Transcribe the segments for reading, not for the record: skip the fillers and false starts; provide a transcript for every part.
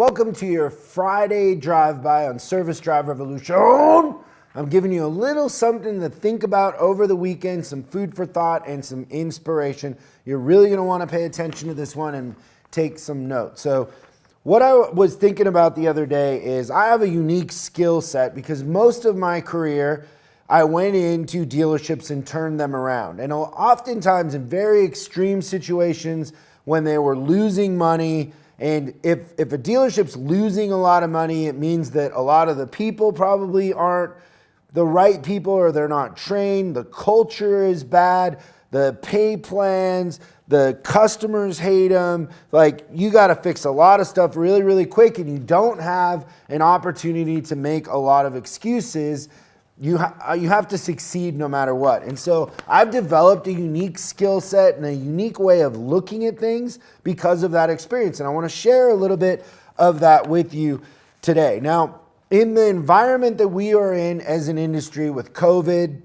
Welcome to your Friday drive-by on Service Drive Revolution. I'm giving you a little something to think about over the weekend, some food for thought and some inspiration. You're really going to want to pay attention to this one and take some notes. So what I was thinking about the other day is I have a unique skill set because most of my career I went into dealerships and turned them around. And oftentimes in very extreme situations when they were losing money, and if a dealership's losing a lot of money, it means that a lot of the people probably aren't the right people or they're not trained. The culture is bad. The pay plans, the customers hate them. Like, you got to fix a lot of stuff really, really quick, and you don't have an opportunity to make a lot of excuses. You have to succeed no matter what. And so I've developed a unique skill set and a unique way of looking at things because of that experience. And I want to share a little bit of that with you today. Now, in the environment that we are in as an industry with COVID,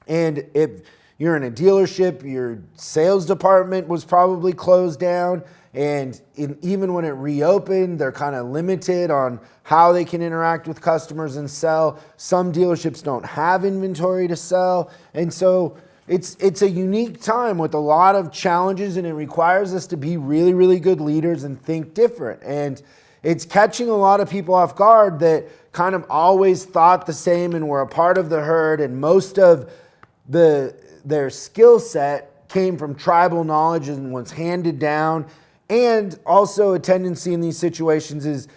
and if you're in a dealership, your sales department was probably closed down. And even when it reopened, they're kind of limited on how they can interact with customers and sell. Some dealerships don't have inventory to sell. And so it's a unique time with a lot of challenges, and it requires us to be really, really good leaders and think different. And it's catching a lot of people off guard that kind of always thought the same and were a part of the herd, and most of their skill set came from tribal knowledge and was handed down. And also a tendency in these situations is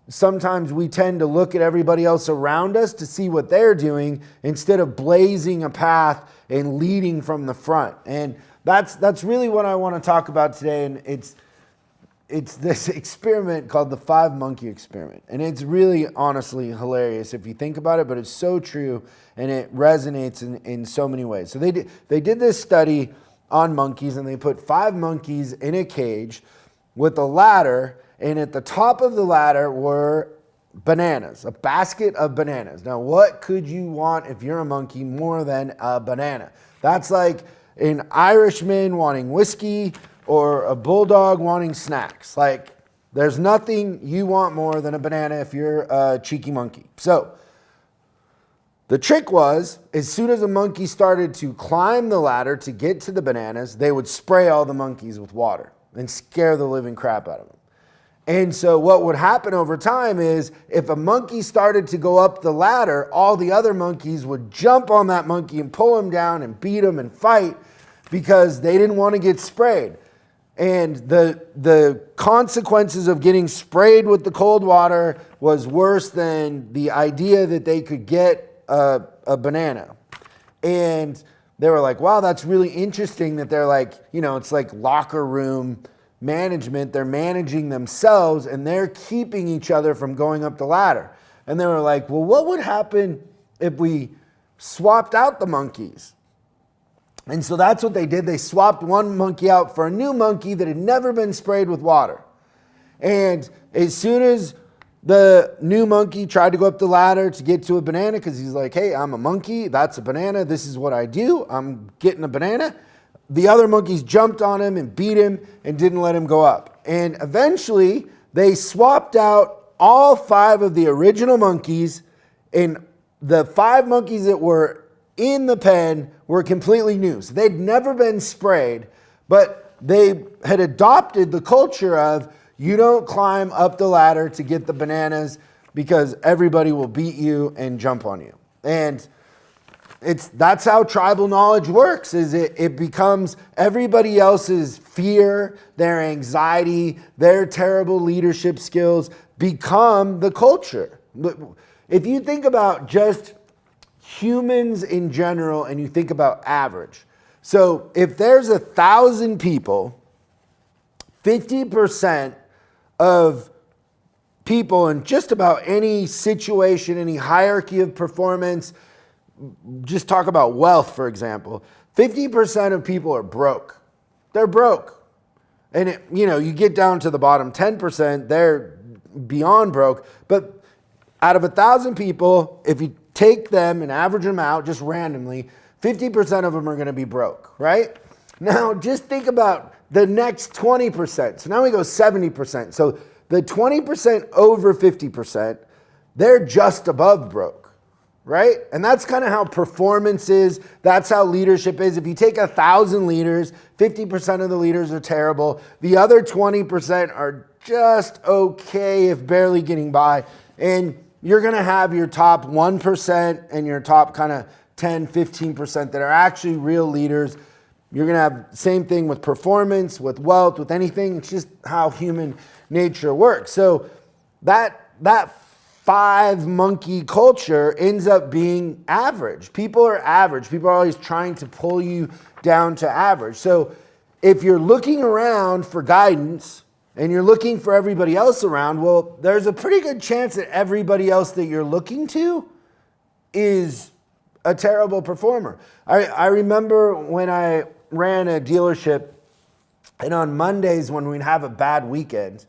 sometimes we tend to look at everybody else around us to see what they're doing instead of blazing a path and leading from the front. And that's really what I want to talk about today. And it's this experiment called the 5-monkey experiment. And it's really honestly hilarious if you think about it, but it's so true and it resonates in so many ways. So they did this study on monkeys, and they put 5 monkeys in a cage with a ladder, and at the top of the ladder were bananas, a basket of bananas. Now, what could you want if you're a monkey more than a banana? That's like an Irishman wanting whiskey or a bulldog wanting snacks. Like, there's nothing you want more than a banana if you're a cheeky monkey. So the trick was, as soon as a monkey started to climb the ladder to get to the bananas, they would spray all the monkeys with water and scare the living crap out of them. And so what would happen over time is if a monkey started to go up the ladder, all the other monkeys would jump on that monkey and pull him down and beat him and fight because they didn't want to get sprayed. And the consequences of getting sprayed with the cold water was worse than the idea that they could get a banana. And they were like, wow, that's really interesting that they're like, it's like locker room management. They're managing themselves and they're keeping each other from going up the ladder. And they were like, well, what would happen if we swapped out the monkeys? And so that's what they did. They swapped one monkey out for a new monkey that had never been sprayed with water. And as soon as the new monkey tried to go up the ladder to get to a banana, because he's like, hey, I'm a monkey, that's a banana, this is what I do, I'm getting a banana. The other monkeys jumped on him and beat him and didn't let him go up. And eventually, they swapped out all 5 of the original monkeys, and the 5 monkeys that were in the pen were completely new. So they'd never been sprayed, but they had adopted the culture of, you don't climb up the ladder to get the bananas because everybody will beat you and jump on you. And that's how tribal knowledge works, is it becomes everybody else's fear, their anxiety, their terrible leadership skills become the culture. If you think about just humans in general and you think about average. So if there's 1,000 people, 50% of people in just about any situation, any hierarchy of performance, just talk about wealth, for example, 50% of people are broke. They're broke. And you get down to the bottom 10%, they're beyond broke. But out of 1,000 people, if you take them and average them out just randomly, 50% of them are going to be broke, right? Now, just think about the next 20%. So now we go 70%. So the 20% over 50%, they're just above broke, right? And that's kind of how performance is. That's how leadership is. If you take 1,000 leaders, 50% of the leaders are terrible. The other 20% are just okay, if barely getting by. And you're going to have your top 1% and your top kind of 10, 15% that are actually real leaders. You're going to have the same thing with performance, with wealth, with anything. It's just how human nature works. So that 5-monkey culture ends up being average. People are average. People are always trying to pull you down to average. So if you're looking around for guidance and you're looking for everybody else around, well, there's a pretty good chance that everybody else that you're looking to is a terrible performer. I remember when I ran a dealership, and on Mondays when we'd have a bad weekend,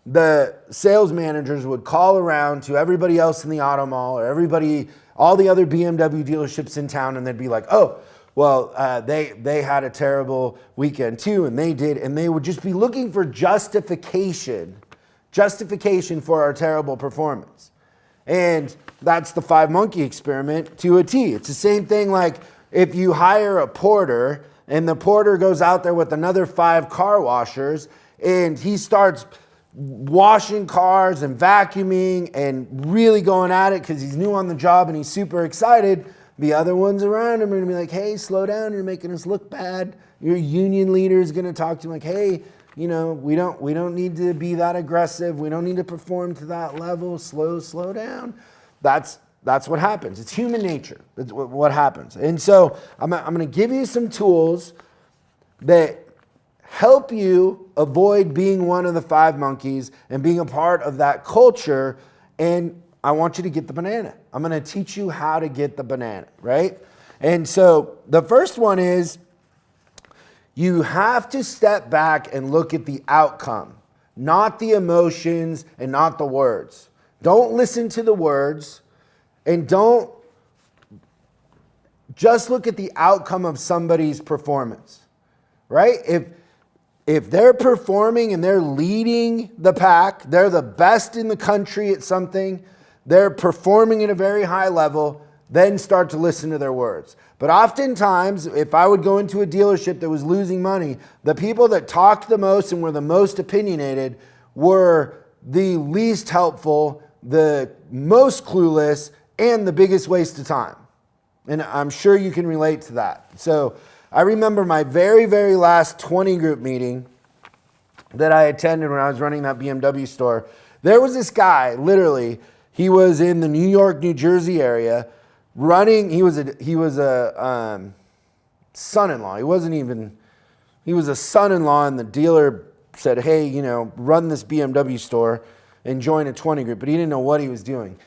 the sales managers would call around to everybody else in the auto mall or all the other BMW dealerships in town, and they'd be like, oh, well, they had a terrible weekend too, and they would just be looking for justification for our terrible performance. And that's the 5-monkey experiment to a T. It's the same thing like if you hire a porter and the porter goes out there with another 5 car washers and he starts washing cars and vacuuming and really going at it because he's new on the job and he's super excited. The other ones around him are going to be like, hey, slow down. You're making us look bad. Your union leader is going to talk to him like, hey, we don't need to be that aggressive. We don't need to perform to that level. Slow down. That's what happens. It's human nature. That's what happens. And so I'm going to give you some tools that help you avoid being one of the 5 monkeys and being a part of that culture. And I want you to get the banana. I'm going to teach you how to get the banana, right? And so the first one is you have to step back and look at the outcome, not the emotions and not the words. Don't listen to the words and don't just look at the outcome of somebody's performance, right? If they're performing and they're leading the pack, they're the best in the country at something, they're performing at a very high level, then start to listen to their words. But oftentimes, if I would go into a dealership that was losing money, the people that talked the most and were the most opinionated were the least helpful, the most clueless, and the biggest waste of time. And I'm sure you can relate to that. So I remember my very, very last 20 group meeting that I attended when I was running that BMW store. There was this guy, literally, he was in the New York, New Jersey area running. He was a son-in-law. He was a son-in-law, and the dealer said, hey, run this BMW store and join a 20 group. But he didn't know what he was doing.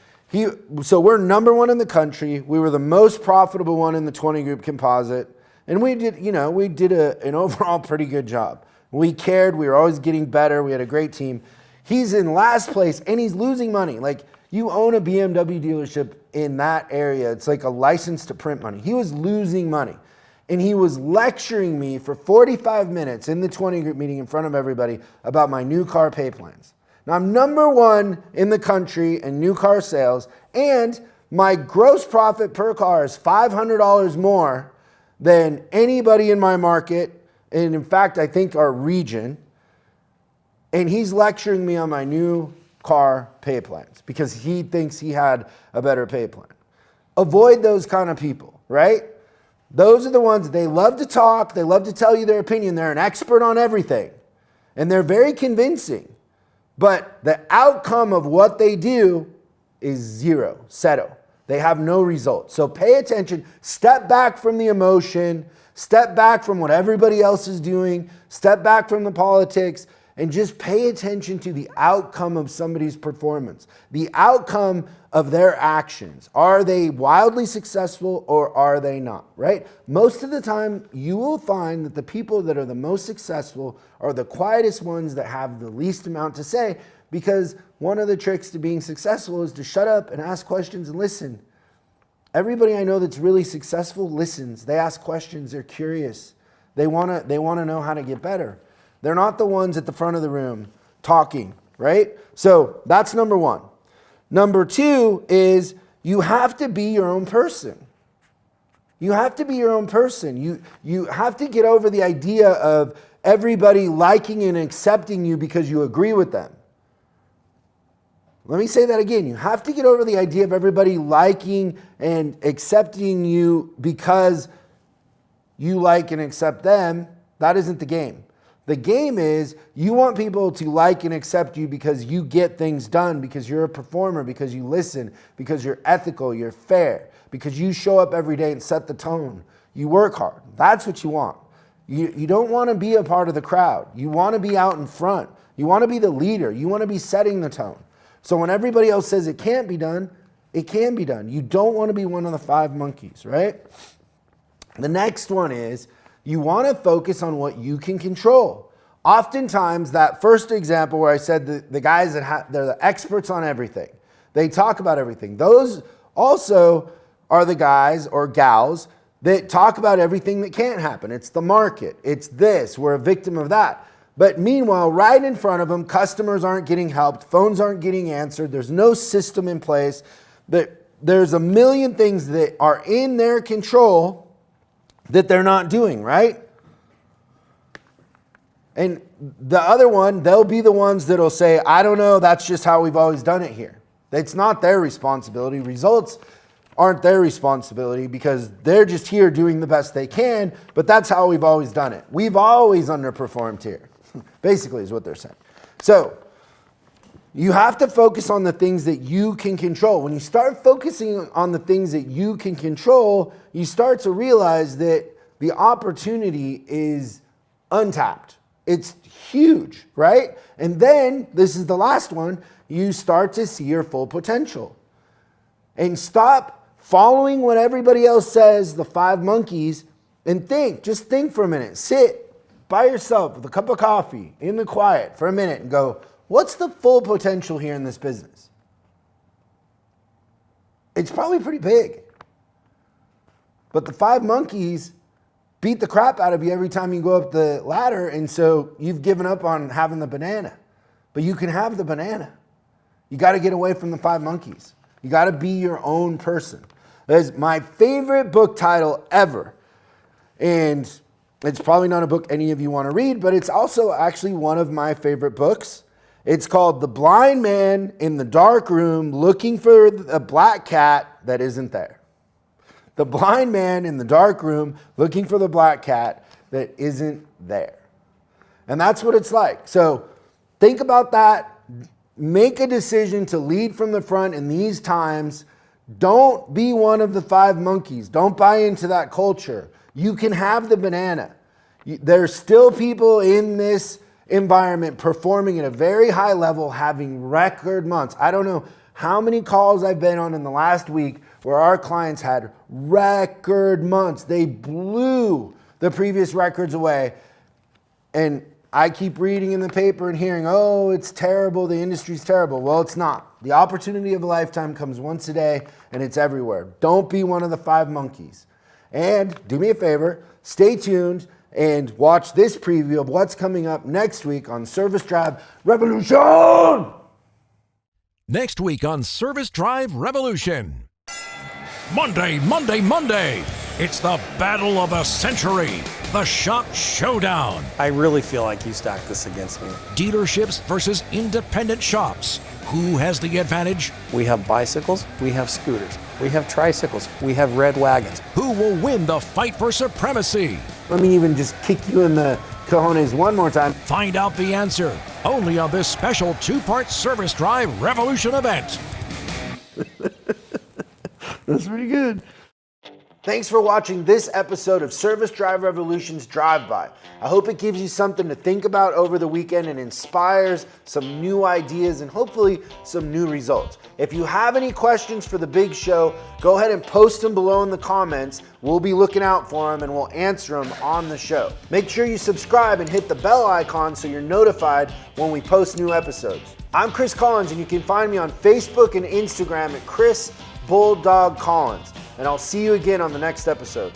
So we're number 1 in the country. We were the most profitable one in the 20 group composite. And we did an overall pretty good job. We cared. We were always getting better. We had a great team. He's in last place and he's losing money. Like, you own a BMW dealership in that area. It's like a license to print money. He was losing money. And he was lecturing me for 45 minutes in the 20 group meeting in front of everybody about my new car pay plans. Now, I'm number 1 in the country in new car sales, and my gross profit per car is $500 more than anybody in my market, and in fact, I think our region. And he's lecturing me on my new car pay plans because he thinks he had a better pay plan. Avoid those kind of people, right? Those are the ones, they love to talk, they love to tell you their opinion, they're an expert on everything, and they're very convincing, but the outcome of what they do is zero, settle. They have no results. So pay attention, step back from the emotion, step back from what everybody else is doing, step back from the politics, and just pay attention to the outcome of somebody's performance, the outcome of their actions. Are they wildly successful or are they not, right? Most of the time, you will find that the people that are the most successful are the quietest ones that have the least amount to say, because one of the tricks to being successful is to shut up and ask questions and listen. Everybody I know that's really successful listens. They ask questions. They're curious. They want to know how to get better. They're not the ones at the front of the room talking right? So that's number one. Number two is you have to be your own person. You have to be your own person. You have to get over the idea of everybody liking and accepting you because you agree with them. Let me say that again. You have to get over the idea of everybody liking and accepting you because you like and accept them. That isn't the game. The game is you want people to like and accept you because you get things done, because you're a performer, because you listen, because you're ethical, you're fair, because you show up every day and set the tone. You work hard. That's what you want. You don't want to be a part of the crowd. You want to be out in front. You want to be the leader. You want to be setting the tone. So when everybody else says it can't be done, it can be done. You don't want to be one of the 5 monkeys, right? The next one is you want to focus on what you can control. Oftentimes, that first example where I said the guys that they're the experts on everything, they talk about everything. Those also are the guys or gals that talk about everything that can't happen. It's the market. It's this. We're a victim of that. But meanwhile, right in front of them, customers aren't getting helped. Phones aren't getting answered. There's no system in place. There's a million things that are in their control that they're not doing, right? And the other one, they'll be the ones that'll say, I don't know, that's just how we've always done it here. It's not their responsibility. Results aren't their responsibility because they're just here doing the best they can, but that's how we've always done it. We've always underperformed here, basically is what they're saying. So you have to focus on the things that you can control. When you start focusing on the things that you can control, you start to realize that the opportunity is untapped. It's huge, right? And then, this is the last one, you start to see your full potential. And stop following what everybody else says, the 5 monkeys, and think. Just think for a minute. Sit by yourself with a cup of coffee in the quiet for a minute and go, what's the full potential here in this business? It's probably pretty big. But the 5 monkeys beat the crap out of you every time you go up the ladder, and so you've given up on having the banana. But you can have the banana. You got to get away from the 5 monkeys. You got to be your own person. That's my favorite book title ever. And it's probably not a book any of you want to read, but it's also actually one of my favorite books. It's called The Blind Man in the Dark Room Looking for a Black Cat That Isn't There. The blind man in the dark room looking for the black cat that isn't there. And that's what it's like. So think about that. Make a decision to lead from the front in these times. Don't be one of the 5 monkeys. Don't buy into that culture. You can have the banana. There's still people in this environment performing at a very high level, having record months. I don't know how many calls I've been on in the last week where our clients had record months. They blew the previous records away. And I keep reading in the paper and hearing, oh, it's terrible, the industry's terrible. Well, it's not. The opportunity of a lifetime comes once a day, and it's everywhere. Don't be one of the 5 monkeys. And do me a favor, stay tuned and watch this preview of what's coming up next week on Service Drive Revolution. Next week on Service Drive Revolution. Monday. It's the battle of the century, the Shop Showdown. I really feel like you stacked this against me. Dealerships versus independent shops. Who has the advantage? We have bicycles, we have scooters, we have tricycles, we have red wagons. Who will win the fight for supremacy? Let me even just kick you in the cojones one more time. Find out the answer only on this special 2-part Service Drive Revolution event. That's pretty good. Thanks for watching this episode of Service Drive Revolution's Drive-By. I hope it gives you something to think about over the weekend and inspires some new ideas and hopefully some new results. If you have any questions for the big show, go ahead and post them below in the comments. We'll be looking out for them and we'll answer them on the show. Make sure you subscribe and hit the bell icon so you're notified when we post new episodes. I'm Chris Collins, and you can find me on Facebook and Instagram at Chris Bulldog Collins. And I'll see you again on the next episode.